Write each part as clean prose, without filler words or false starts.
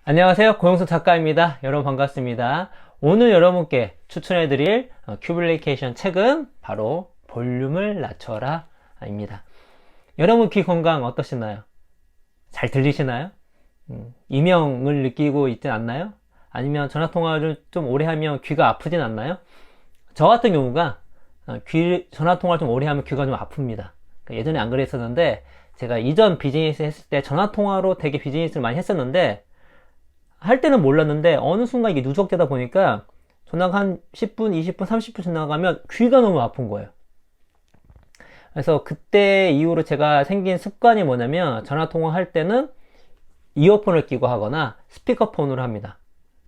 안녕하세요. 고영수 작가입니다. 여러분 반갑습니다. 오늘 여러분께 추천해드릴 큐블리케이션 책은 바로 볼륨을 낮춰라 입니다. 여러분 귀 건강 어떠시나요? 잘 들리시나요? 이명을 느끼고 있진 않나요? 아니면 전화통화를 좀 오래 하면 귀가 아프진 않나요? 저 같은 경우가 전화통화를 좀 오래 하면 귀가 좀 아픕니다. 예전에 안 그랬었는데 제가 이전 비즈니스 했을 때 전화통화로 되게 비즈니스를 많이 했었는데 할 때는 몰랐는데 어느 순간 이게 누적되다 보니까 전화가 한 10분, 20분, 30분 지나가면 귀가 너무 아픈 거예요. 그래서 그때 이후로 제가 생긴 습관이 뭐냐면 전화통화 할 때는 이어폰을 끼고 하거나 스피커폰으로 합니다.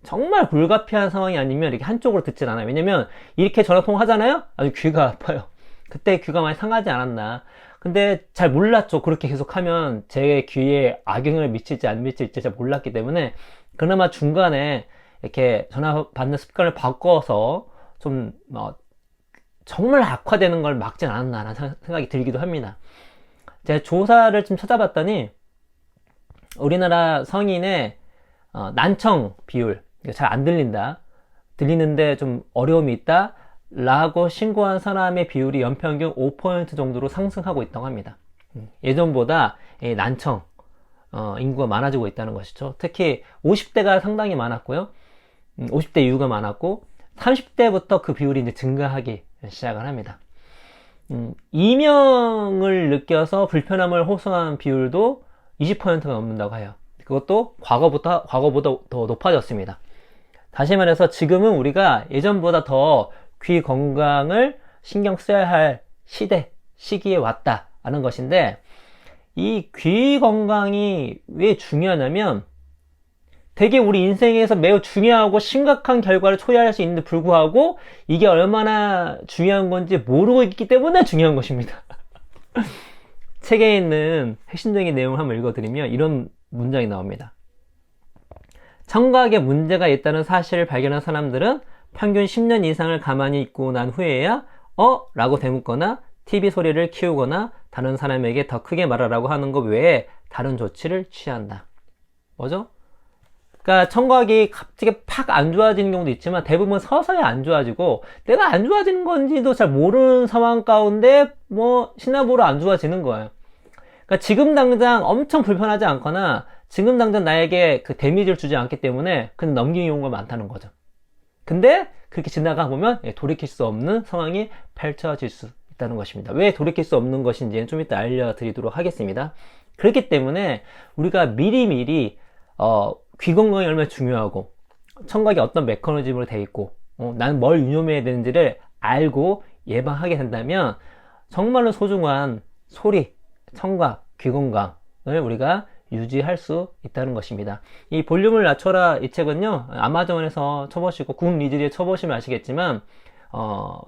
정말 불가피한 상황이 아니면 이렇게 한쪽으로 듣진 않아요. 왜냐면 이렇게 전화통화 하잖아요? 아주 귀가 아파요. 그때 귀가 많이 상하지 않았나. 근데 잘 몰랐죠. 그렇게 계속 하면 제 귀에 악영향을 미칠지 안 미칠지 잘 몰랐기 때문에 그나마 중간에 이렇게 전화 받는 습관을 바꿔서 좀 정말 악화되는 걸 막진 않았나라는 생각이 들기도 합니다. 제가 조사를 좀 찾아봤더니 우리나라 성인의 난청 비율, 잘 안 들린다, 들리는데 좀 어려움이 있다 라고 신고한 사람의 비율이 연평균 5% 정도로 상승하고 있다고 합니다. 예전보다 난청 인구가 많아지고 있다는 것이죠. 특히 50대가 상당히 많았고요. 50대 이후가 많았고 30대부터 그 비율이 이제 증가하기 시작을 합니다. 이명을 느껴서 불편함을 호소한 비율도 20%가 넘는다고 해요. 그것도 과거보다 더 높아졌습니다. 다시 말해서 지금은 우리가 예전보다 더 귀 건강을 신경 써야 할 시기에 왔다는 것인데, 이 귀 건강이 왜 중요하냐면 되게 우리 인생에서 매우 중요하고 심각한 결과를 초래할 수 있는데 불구하고 이게 얼마나 중요한 건지 모르고 있기 때문에 중요한 것입니다. 책에 있는 핵심적인 내용을 한번 읽어드리면 이런 문장이 나옵니다. 청각에 문제가 있다는 사실을 발견한 사람들은 평균 10년 이상을 가만히 있고 난 후에야 라고 되묻거나 TV 소리를 키우거나 다른 사람에게 더 크게 말하라고 하는 것 외에 다른 조치를 취한다. 뭐죠? 그러니까 청각이 갑자기 팍 안 좋아지는 경우도 있지만 대부분 서서히 안 좋아지고 내가 안 좋아지는 건지도 잘 모르는 상황 가운데 시나보로 안 좋아지는 거예요. 그러니까 지금 당장 엄청 불편하지 않거나 지금 당장 나에게 그 데미지를 주지 않기 때문에 그냥 넘기는 경우가 많다는 거죠. 근데 그렇게 지나가 보면 돌이킬 수 없는 상황이 펼쳐질 수 있다는 것입니다. 왜 돌이킬 수 없는 것인지는 좀 이따 알려드리도록 하겠습니다. 그렇기 때문에 우리가 미리미리 귀 건강이 얼마나 중요하고 청각이 어떤 메커니즘으로 되어 있고 나는 뭘 유념해야 되는지를 알고 예방하게 된다면 정말로 소중한 소리, 청각, 귀 건강을 우리가 유지할 수 있다는 것입니다. 이 볼륨을 낮춰라 이 책은요, 아마존에서 쳐보시고 국리즈리에 쳐보시면 아시겠지만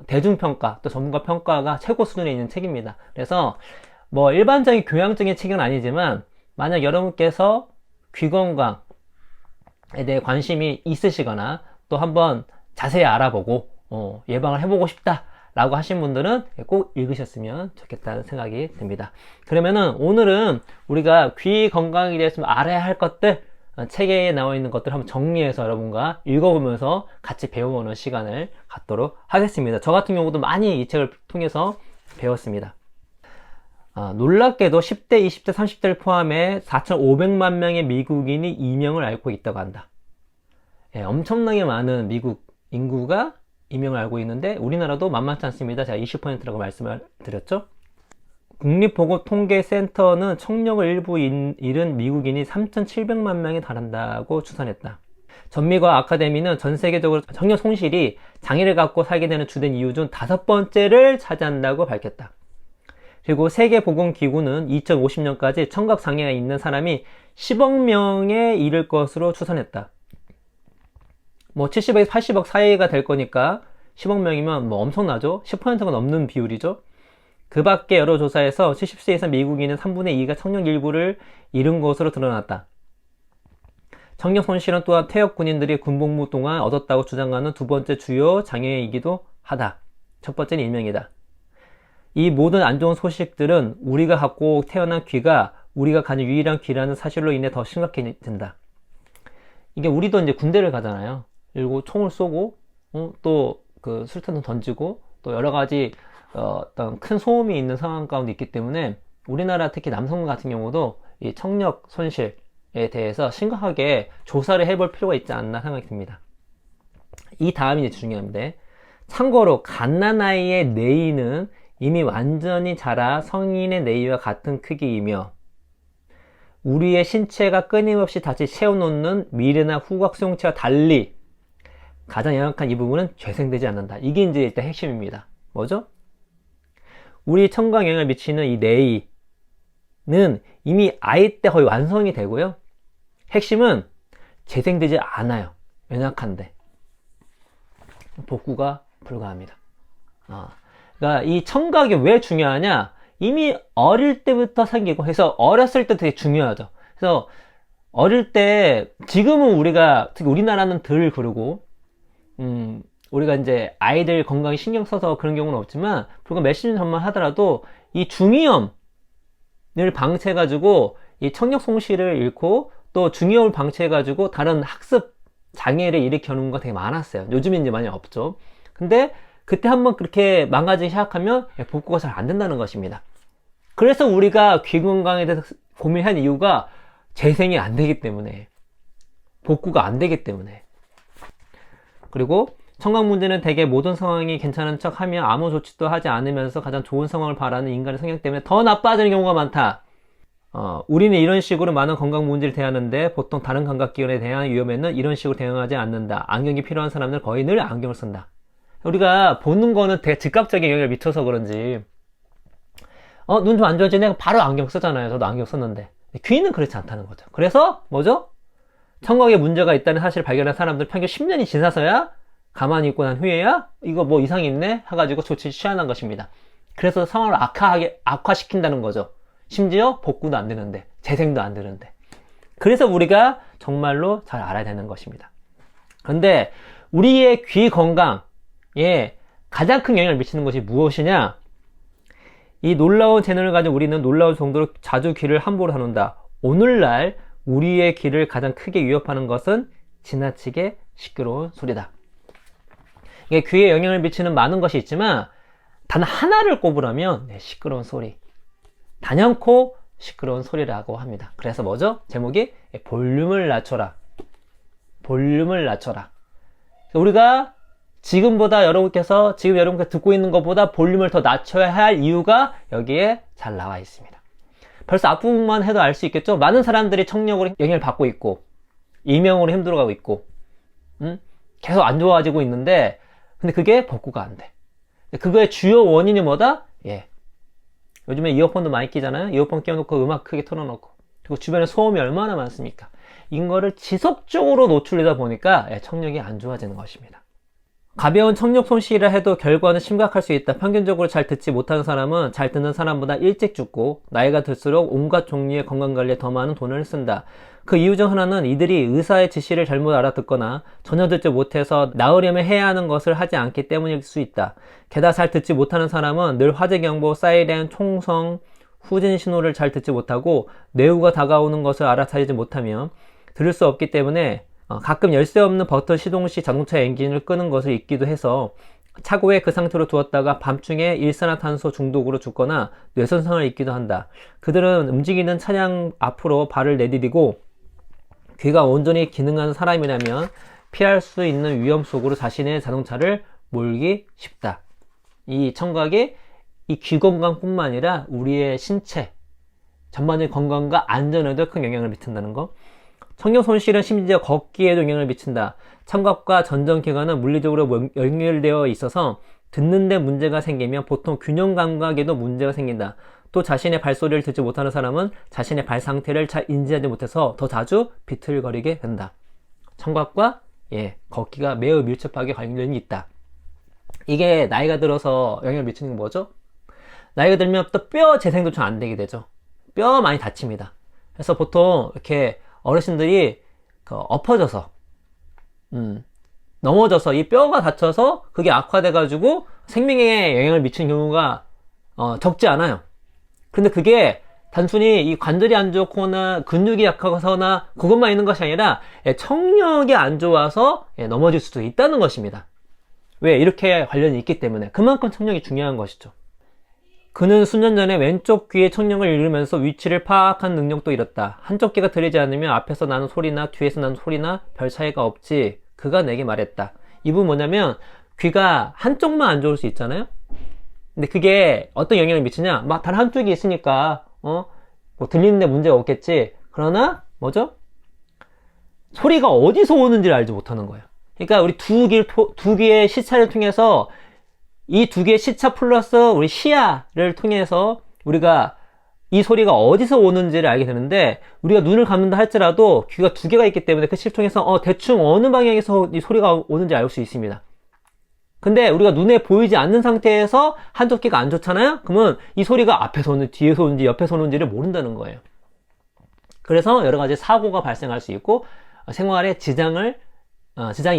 대중평가 또 전문가 평가가 최고 수준에 있는 책입니다. 그래서 일반적인 교양적인 책은 아니지만 만약 여러분께서 귀 건강에 대해 관심이 있으시거나 또 한번 자세히 알아보고 예방을 해보고 싶다 라고 하신 분들은 꼭 읽으셨으면 좋겠다는 생각이 듭니다. 그러면은 오늘은 우리가 귀 건강에 대해서 알아야 할 것들, 책에 나와 있는 것들을 한번 정리해서 여러분과 읽어보면서 같이 배워보는 시간을 갖도록 하겠습니다. 저 같은 경우도 많이 이 책을 통해서 배웠습니다. 놀랍게도 10대, 20대, 30대를 포함해 4,500만 명의 미국인이 이명을 앓고 있다고 한다. 엄청나게 많은 미국 인구가 이명을 앓고 있는데 우리나라도 만만치 않습니다. 제가 20%라고 말씀을 드렸죠. 국립보건통계센터는 청력을 일부 잃은 미국인이 3,700만 명에 달한다고 추산했다. 전미과 아카데미는 전 세계적으로 청력 손실이 장애를 갖고 살게 되는 주된 이유 중 5번째를 차지한다고 밝혔다. 그리고 세계보건기구는 2050년까지 청각 장애가 있는 사람이 10억 명에 이를 것으로 추산했다. 70억에서 80억 사이가 될 거니까 10억 명이면 엄청나죠? 10%가 넘는 비율이죠? 그 밖에 여러 조사에서 70세 이상 미국인은 3분의 2가 청력 일부를 잃은 것으로 드러났다. 청력 손실은 또한 퇴역 군인들이 군복무 동안 얻었다고 주장하는 두 번째 주요 장애이기도 하다. 첫 번째는 일명이다. 이 모든 안 좋은 소식들은 우리가 갖고 태어난 귀가 우리가 가진 유일한 귀라는 사실로 인해 더 심각해진다. 이게 우리도 이제 군대를 가잖아요. 그리고 총을 쏘고, 또 그 술탄도 던지고, 또 여러 가지 어떤 큰 소음이 있는 상황 가운데 있기 때문에 우리나라 특히 남성 같은 경우도 이 청력 손실에 대해서 심각하게 조사를 해볼 필요가 있지 않나 생각이 듭니다. 이 다음이 이제 중요합니다. 참고로 갓난아이의 뇌이는 이미 완전히 자라 성인의 뇌이와 같은 크기이며 우리의 신체가 끊임없이 다시 채워놓는 미래나 후각 수용체와 달리 가장 연약한 이 부분은 재생되지 않는다. 이게 이제 일단 핵심입니다. 뭐죠? 우리 청각에 영향을 미치는 이 뇌는 이미 아이 때 거의 완성이 되고요. 핵심은 재생되지 않아요. 연약한데. 복구가 불가합니다. 그러니까 이 청각이 왜 중요하냐? 이미 어릴 때부터 생기고 해서 어렸을 때 되게 중요하죠. 그래서 어릴 때 지금은 우리가 특히 우리나라는 덜 그러고 우리가 이제 아이들 건강에 신경 써서 그런 경우는 없지만 불과 몇십 년 전만 하더라도 이 중이염을 방치해가지고 이 청력 손실을 잃고 또 중이염을 방치해가지고 다른 학습 장애를 일으켜 놓은 거 되게 많았어요. 요즘엔 이제 많이 없죠. 근데 그때 한번 그렇게 망가지기 시작하면 복구가 잘 안 된다는 것입니다. 그래서 우리가 귀 건강에 대해서 고민한 이유가 재생이 안 되기 때문에, 복구가 안 되기 때문에. 그리고 청각 문제는 대개 모든 상황이 괜찮은 척 하며 아무 조치도 하지 않으면서 가장 좋은 상황을 바라는 인간의 성향 때문에 더 나빠지는 경우가 많다. 우리는 이런 식으로 많은 건강 문제를 대하는데 보통 다른 감각기관에 대한 위험에는 이런 식으로 대응하지 않는다. 안경이 필요한 사람들은 거의 늘 안경을 쓴다. 우리가 보는 거는 되게 즉각적인 영향을 미쳐서 그런지 눈 좀 안 좋아지네? 내가 바로 안경 쓰잖아요. 저도 안경 썼는데. 귀는 그렇지 않다는 거죠. 그래서 뭐죠? 청각에 문제가 있다는 사실을 발견한 사람들 평균 10년이 지나서야 가만히 있고 난 후에야 이거 뭐 이상이 있네? 해가지고 조치를 취하는 것입니다. 그래서 상황을 악화시킨다는 거죠. 심지어 복구도 안 되는데, 재생도 안 되는데. 그래서 우리가 정말로 잘 알아야 되는 것입니다. 그런데 우리의 귀 건강에 가장 큰 영향을 미치는 것이 무엇이냐? 이 놀라운 재능을 가진 우리는 놀라운 정도로 자주 귀를 함부로 다룬다. 오늘날 우리의 귀를 가장 크게 위협하는 것은 지나치게 시끄러운 소리다. 이게 귀에 영향을 미치는 많은 것이 있지만 단 하나를 꼽으라면 시끄러운 소리. 단연코 시끄러운 소리라고 합니다. 그래서 뭐죠? 제목이 볼륨을 낮춰라. 볼륨을 낮춰라. 우리가 지금보다 여러분께서 지금 여러분께서 듣고 있는 것보다 볼륨을 더 낮춰야 할 이유가 여기에 잘 나와 있습니다. 벌써 앞부분만 해도 알 수 있겠죠? 많은 사람들이 청력으로 영향을 받고 있고 이명으로 힘들어가고 있고 계속 안 좋아지고 있는데 근데 그게 복구가 안 돼. 그거의 주요 원인이 뭐다? 요즘에 이어폰도 많이 끼잖아요. 이어폰 끼워놓고 음악 크게 틀어놓고 그리고 주변에 소음이 얼마나 많습니까? 이거를 지속적으로 노출되다 보니까 청력이 안 좋아지는 것입니다. 가벼운 청력 손실이라 해도 결과는 심각할 수 있다. 평균적으로 잘 듣지 못하는 사람은 잘 듣는 사람보다 일찍 죽고 나이가 들수록 온갖 종류의 건강관리에 더 많은 돈을 쓴다. 그 이유 중 하나는 이들이 의사의 지시를 잘못 알아듣거나 전혀 듣지 못해서 나으려면 해야 하는 것을 하지 않기 때문일 수 있다. 게다가 잘 듣지 못하는 사람은 늘 화재경보, 사이렌, 총성, 후진 신호를 잘 듣지 못하고 뇌우가 다가오는 것을 알아차리지 못하며 들을 수 없기 때문에 가끔 열쇠 없는 버튼 시동 시 자동차 엔진을 끄는 것을 잊기도 해서 차고에 그 상태로 두었다가 밤중에 일산화탄소 중독으로 죽거나 뇌손상을 입기도 한다. 그들은 움직이는 차량 앞으로 발을 내디디고 귀가 온전히 기능하는 사람이라면 피할 수 있는 위험 속으로 자신의 자동차를 몰기 쉽다. 이 청각이 이 귀 건강뿐만 아니라 우리의 신체 전반적인 건강과 안전에도 큰 영향을 미친다는 거. 청력 손실은 심지어 걷기에도 영향을 미친다. 청각과 전정기관은 물리적으로 연결되어 있어서 듣는데 문제가 생기면 보통 균형 감각에도 문제가 생긴다. 또 자신의 발소리를 듣지 못하는 사람은 자신의 발 상태를 잘 인지하지 못해서 더 자주 비틀거리게 된다. 청각과 걷기가 매우 밀접하게 관련이 있다. 이게 나이가 들어서 영향을 미치는 게 뭐죠? 나이가 들면 또 뼈 재생도 좀 안 되게 되죠. 뼈 많이 다칩니다. 그래서 보통 이렇게 어르신들이 엎어져서 넘어져서 이 뼈가 다쳐서 그게 악화돼 가지고 생명에 영향을 미치는 경우가 적지 않아요. 근데 그게 단순히 이 관절이 안 좋거나 근육이 약하거나 그것만 있는 것이 아니라 청력이 안 좋아서 넘어질 수도 있다는 것입니다. 왜? 이렇게 관련이 있기 때문에. 그만큼 청력이 중요한 것이죠. 그는 수년 전에 왼쪽 귀의 청력을 잃으면서 위치를 파악한 능력도 잃었다. 한쪽 귀가 들리지 않으면 앞에서 나는 소리나 뒤에서 나는 소리나 별 차이가 없지. 그가 내게 말했다. 이분 뭐냐면 귀가 한쪽만 안 좋을 수 있잖아요. 근데 그게 어떤 영향을 미치냐? 막 단 한쪽이 있으니까 뭐 들리는데 문제가 없겠지. 그러나 뭐죠? 소리가 어디서 오는지를 알지 못하는 거예요. 그러니까 우리 두 귀의 시차를 통해서 이 두 개의 시차 플러스 우리 시야를 통해서 우리가 이 소리가 어디서 오는지를 알게 되는데, 우리가 눈을 감는다 할지라도 귀가 두 개가 있기 때문에 그 시를 통해서 대충 어느 방향에서 이 소리가 오는지 알 수 있습니다. 근데 우리가 눈에 보이지 않는 상태에서 한쪽 귀가 안 좋잖아요? 그러면 이 소리가 앞에서 오는지 뒤에서 오는지 옆에서 오는지를 모른다는 거예요. 그래서 여러 가지 사고가 발생할 수 있고 생활에 지장이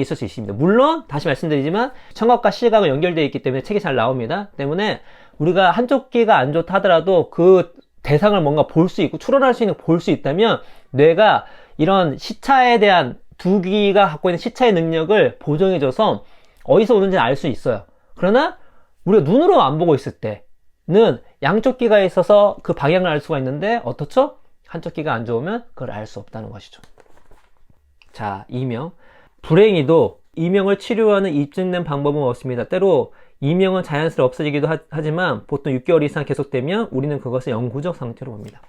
있을 수 있습니다. 물론 다시 말씀드리지만 청각과 시각은 연결되어 있기 때문에 책이 잘 나옵니다. 때문에 우리가 한쪽 귀가 안 좋다 하더라도 그 대상을 뭔가 볼 수 있고 추론할 수 있는 볼 수 있다면 뇌가 이런 시차에 대한 두 귀가 갖고 있는 시차의 능력을 보정해줘서 어디서 오는지 알 수 있어요. 그러나 우리가 눈으로 안 보고 있을 때는 양쪽 귀가 있어서 그 방향을 알 수가 있는데 어떻죠? 한쪽 귀가 안 좋으면 그걸 알 수 없다는 것이죠. 자, 이명. 불행히도 이명을 치료하는 입증된 방법은 없습니다. 때로 이명은 자연스레 없어지기도 하지만 보통 6개월 이상 계속되면 우리는 그것을 영구적 상태로 봅니다.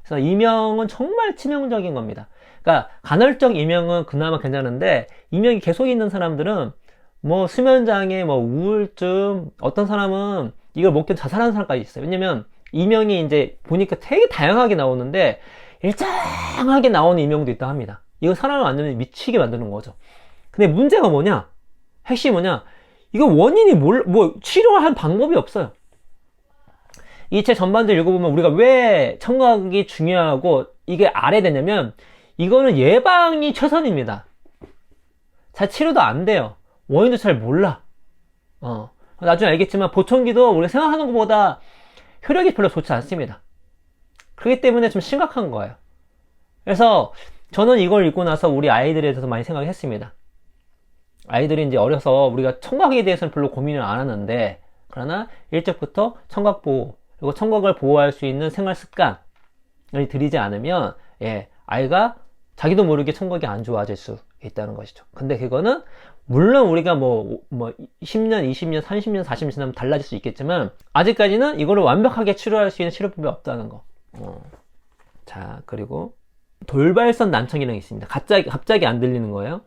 그래서 이명은 정말 치명적인 겁니다. 그러니까 간헐적 이명은 그나마 괜찮은데 이명이 계속 있는 사람들은 뭐 수면장애, 뭐 우울증, 어떤 사람은 이걸 못 견뎌 자살하는 사람까지 있어요. 왜냐면 이명이 이제 보니까 되게 다양하게 나오는데 일정하게 나오는 이명도 있다 합니다. 이거 사람을 완전히 미치게 만드는 거죠. 근데 문제가 뭐냐? 핵심이 뭐냐? 이거 원인이 치료할 방법이 없어요. 이 책 전반적으로 읽어보면 우리가 왜 청각이 중요하고 이게 알아야 되냐면 이거는 예방이 최선입니다. 잘 치료도 안 돼요. 원인도 잘 몰라. 나중에 알겠지만 보청기도 우리가 생각하는 것보다 효력이 별로 좋지 않습니다. 그렇기 때문에 좀 심각한 거예요. 그래서 저는 이걸 읽고 나서 우리 아이들에 대해서 많이 생각했습니다. 아이들이 이제 어려서 우리가 청각에 대해서는 별로 고민을 안 하는데, 그러나 일찍부터 청각 보호, 그리고 청각을 보호할 수 있는 생활 습관을 들이지 않으면, 아이가 자기도 모르게 청각이 안 좋아질 수 있다는 것이죠. 근데 그거는, 물론 우리가 10년, 20년, 30년, 40년 지나면 달라질 수 있겠지만, 아직까지는 이거를 완벽하게 치료할 수 있는 치료법이 없다는 거. 자, 그리고, 돌발성 난청이라는 게 있습니다. 갑자기 안 들리는 거예요.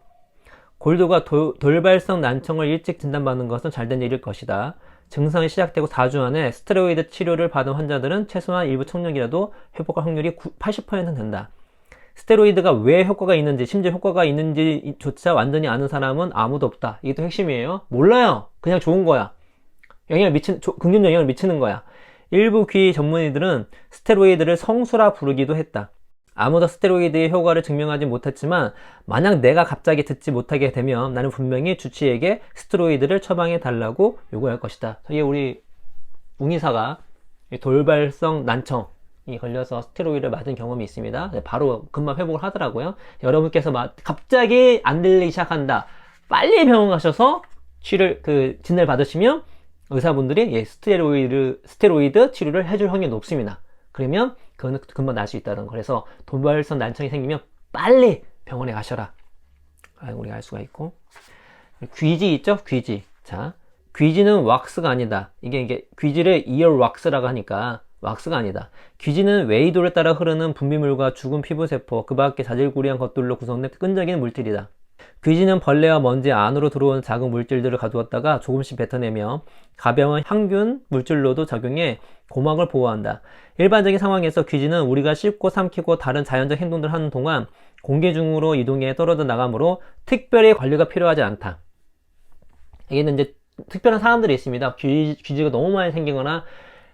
골도가 돌발성 난청을 일찍 진단받는 것은 잘된 일일 것이다. 증상이 시작되고 4주 안에 스테로이드 치료를 받은 환자들은 최소한 일부 청력이라도 회복할 확률이 80%는 된다. 스테로이드가 왜 효과가 있는지, 심지어 효과가 있는지조차 완전히 아는 사람은 아무도 없다. 이게 또 핵심이에요. 몰라요. 그냥 좋은 거야. 긍정 영향을 미치는 거야. 일부 귀 전문의들은 스테로이드를 성수라 부르기도 했다. 아무도 스테로이드의 효과를 증명하지 못했지만 만약 내가 갑자기 듣지 못하게 되면 나는 분명히 주치의에게 스테로이드를 처방해 달라고 요구할 것이다. 이게 우리 웅이사가 돌발성 난청이 걸려서 스테로이드를 맞은 경험이 있습니다. 바로 금방 회복을 하더라고요. 여러분께서 갑자기 안 들리기 시작한다. 빨리 병원 가셔서 진단을 받으시면 의사분들이 스테로이드 치료를 해줄 확률이 높습니다. 그러면 그거는 금방 날 수 있다는 거. 그래서 돌발성 난청이 생기면 빨리 병원에 가셔라. 우리가 알 수가 있고. 귀지 있죠? 귀지. 자, 귀지는 왁스가 아니다. 이게 귀지를 이어 왁스라고 하니까 왁스가 아니다. 귀지는 웨이도를 따라 흐르는 분비물과 죽은 피부세포, 그 밖에 자질구레한 것들로 구성된 끈적이는 물질이다. 귀지는 벌레와 먼지 안으로 들어오는 작은 물질들을 가두었다가 조금씩 뱉어내며 가벼운 항균 물질로도 작용해 고막을 보호한다. 일반적인 상황에서 귀지는 우리가 씹고 삼키고 다른 자연적 행동들을 하는 동안 공기 중으로 이동해 떨어져 나가므로 특별히 관리가 필요하지 않다. 여기는 이제 특별한 사람들이 있습니다. 귀지가 너무 많이 생기거나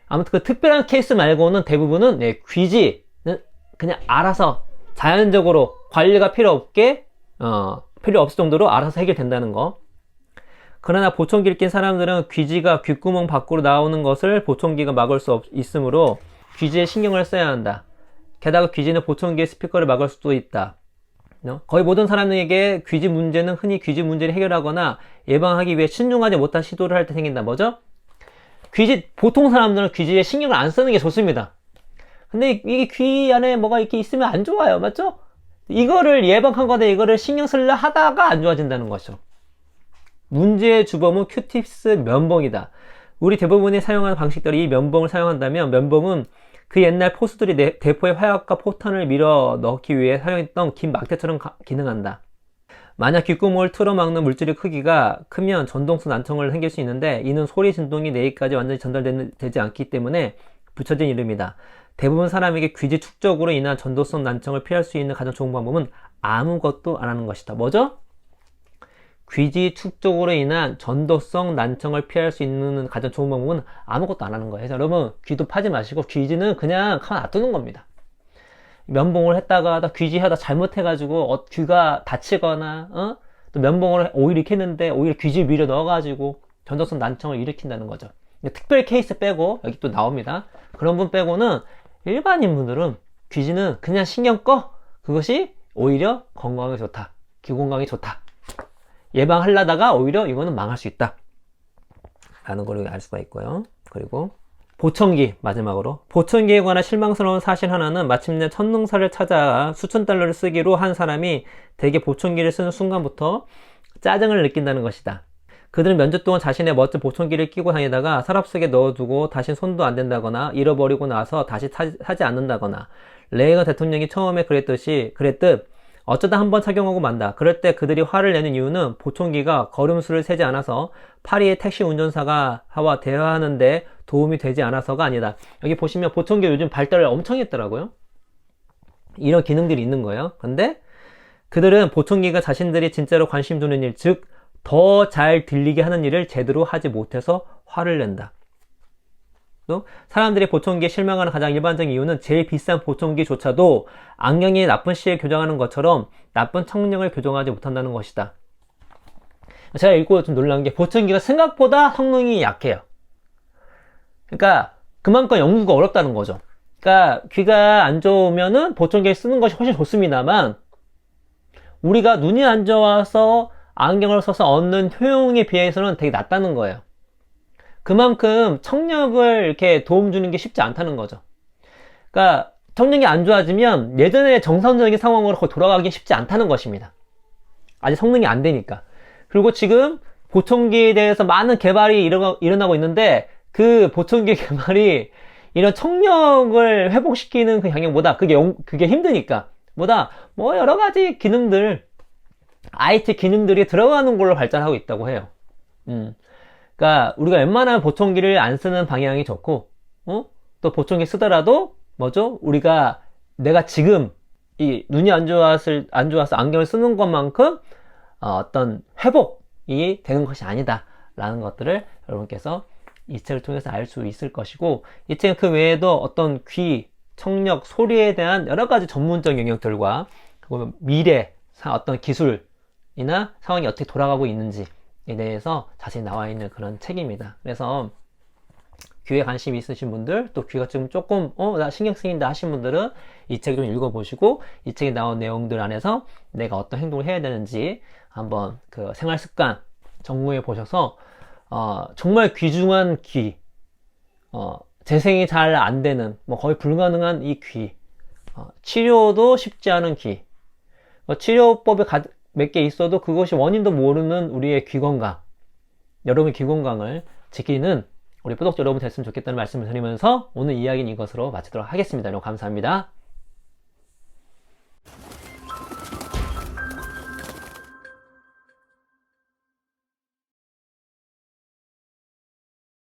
아무튼 그 특별한 케이스 말고는 대부분은 귀지는 그냥 알아서 자연적으로 관리가 필요 없을 정도로 알아서 해결된다는 거. 그러나 보청기를 낀 사람들은 귀지가 귓구멍 밖으로 나오는 것을 보청기가 막을 수 있으므로 귀지에 신경을 써야 한다. 게다가 귀지는 보청기의 스피커를 막을 수도 있다. 거의 모든 사람에게 귀지 문제는 흔히 귀지 문제를 해결하거나 예방하기 위해 신중하지 못한 시도를 할 때 생긴다. 뭐죠? 보통 사람들은 귀지에 신경을 안 쓰는 게 좋습니다. 근데 이게 귀 안에 뭐가 이렇게 있으면 안 좋아요. 맞죠? 이거를 예방하거나 이거를 신경 쓰려 하다가 안 좋아진다는 거죠. 문제의 주범은 큐팁스 면봉이다. 우리 대부분이 사용하는 방식대로 이 면봉을 사용한다면 면봉은 그 옛날 포수들이 대포의 화약과 포탄을 밀어 넣기 위해 사용했던 긴 막대처럼 기능한다. 만약 귓구멍을 틀어막는 물질의 크기가 크면 전동성 난청을 생길 수 있는데 이는 소리 진동이 뇌에까지 완전히 전달되지 않기 때문에 붙여진 이름이다. 대부분 사람에게 귀지 축적으로 인한 전도성 난청을 피할 수 있는 가장 좋은 방법은 아무것도 안 하는 것이다. 뭐죠? 귀지 축적으로 인한 전도성 난청을 피할 수 있는 가장 좋은 방법은 아무것도 안 하는 거예요. 그래서 여러분 귀도 파지 마시고 귀지는 그냥 가만 놔두는 겁니다. 면봉을 했다가 귀지하다 잘못해가지고 귀가 다치거나 또 면봉을 오히려 이렇게 했는데 오히려 귀지 밀어 넣어가지고 전도성 난청을 일으킨다는 거죠. 특별 케이스 빼고 여기 또 나옵니다. 그런 분 빼고는 일반인 분들은 귀지는 그냥 신경 꺼. 그것이 오히려 건강에 좋다. 귀 건강에 좋다. 예방하려다가 오히려 이거는 망할 수 있다 라는 걸 알 수가 있고요. 그리고 보청기, 마지막으로 보청기에 관한 실망스러운 사실 하나는 마침내 천능사를 찾아 수천 달러를 쓰기로 한 사람이 대개 보청기를 쓰는 순간부터 짜증을 느낀다는 것이다. 그들은 몇 주 동안 자신의 멋진 보청기를 끼고 다니다가 서랍 속에 넣어두고 다시 손도 안 댄다거나 잃어버리고 나서 다시 사지 않는다거나 레이건 대통령이 처음에 그랬듯 어쩌다 한번 착용하고 만다. 그럴 때 그들이 화를 내는 이유는 보청기가 걸음수를 세지 않아서 파리의 택시 운전사와 대화하는데 도움이 되지 않아서가 아니다. 여기 보시면 보청기 요즘 발달을 엄청 했더라고요. 이런 기능들이 있는 거예요. 근데 그들은 보청기가 자신들이 진짜로 관심 두는 일, 즉 더 잘 들리게 하는 일을 제대로 하지 못해서 화를 낸다. 또 사람들이 보청기에 실망하는 가장 일반적인 이유는 제일 비싼 보청기조차도 안경이 나쁜 시에 교정하는 것처럼 나쁜 청력을 교정하지 못한다는 것이다. 제가 읽고 좀 놀란 게 보청기가 생각보다 성능이 약해요. 그러니까 그만큼 연구가 어렵다는 거죠. 그러니까 귀가 안 좋으면은 보청기를 쓰는 것이 훨씬 좋습니다만 우리가 눈이 안 좋아서 안경을 써서 얻는 효용에 비해서는 되게 낮다는 거예요. 그만큼 청력을 이렇게 도움 주는 게 쉽지 않다는 거죠. 그러니까 청력이 안 좋아지면 예전의 정상적인 상황으로 돌아가기 쉽지 않다는 것입니다. 아직 성능이 안 되니까. 그리고 지금 보청기에 대해서 많은 개발이 일어나고 있는데 그 보청기 개발이 이런 청력을 회복시키는 그 방향보다 그게 힘드니까 보다 뭐 여러 가지 기능들 IT 기능들이 들어가는 걸로 발전하고 있다고 해요. 그러니까 우리가 웬만하면 보청기를 안 쓰는 방향이 좋고 또 보청기 쓰더라도 뭐죠? 내가 지금 이 눈이 안 좋아서 안경을 쓰는 것만큼 어떤 회복이 되는 것이 아니다 라는 것들을 여러분께서 이 책을 통해서 알 수 있을 것이고 이 책은 그 외에도 어떤 귀, 청력, 소리에 대한 여러 가지 전문적 영역들과 그리고 미래 어떤 기술이나 상황이 어떻게 돌아가고 있는지에 대해서 자세히 나와 있는 그런 책입니다. 그래서 귀에 관심이 있으신 분들, 또 귀가 지금 조금 나 신경 쓰인다 하신 분들은 이 책 좀 읽어보시고 이 책에 나온 내용들 안에서 내가 어떤 행동을 해야 되는지 한번 그 생활습관 점검해 보셔서 정말 귀중한 귀, 재생이 잘 안 되는 뭐 거의 불가능한 이 귀, 치료도 쉽지 않은 귀, 치료법이 몇 개 있어도 그것이 원인도 모르는 우리의 귀 건강, 여러분의 귀 건강을 지키는 우리 구독자 여러분 됐으면 좋겠다는 말씀을 드리면서 오늘 이야기는 이것으로 마치도록 하겠습니다. 여러분 감사합니다.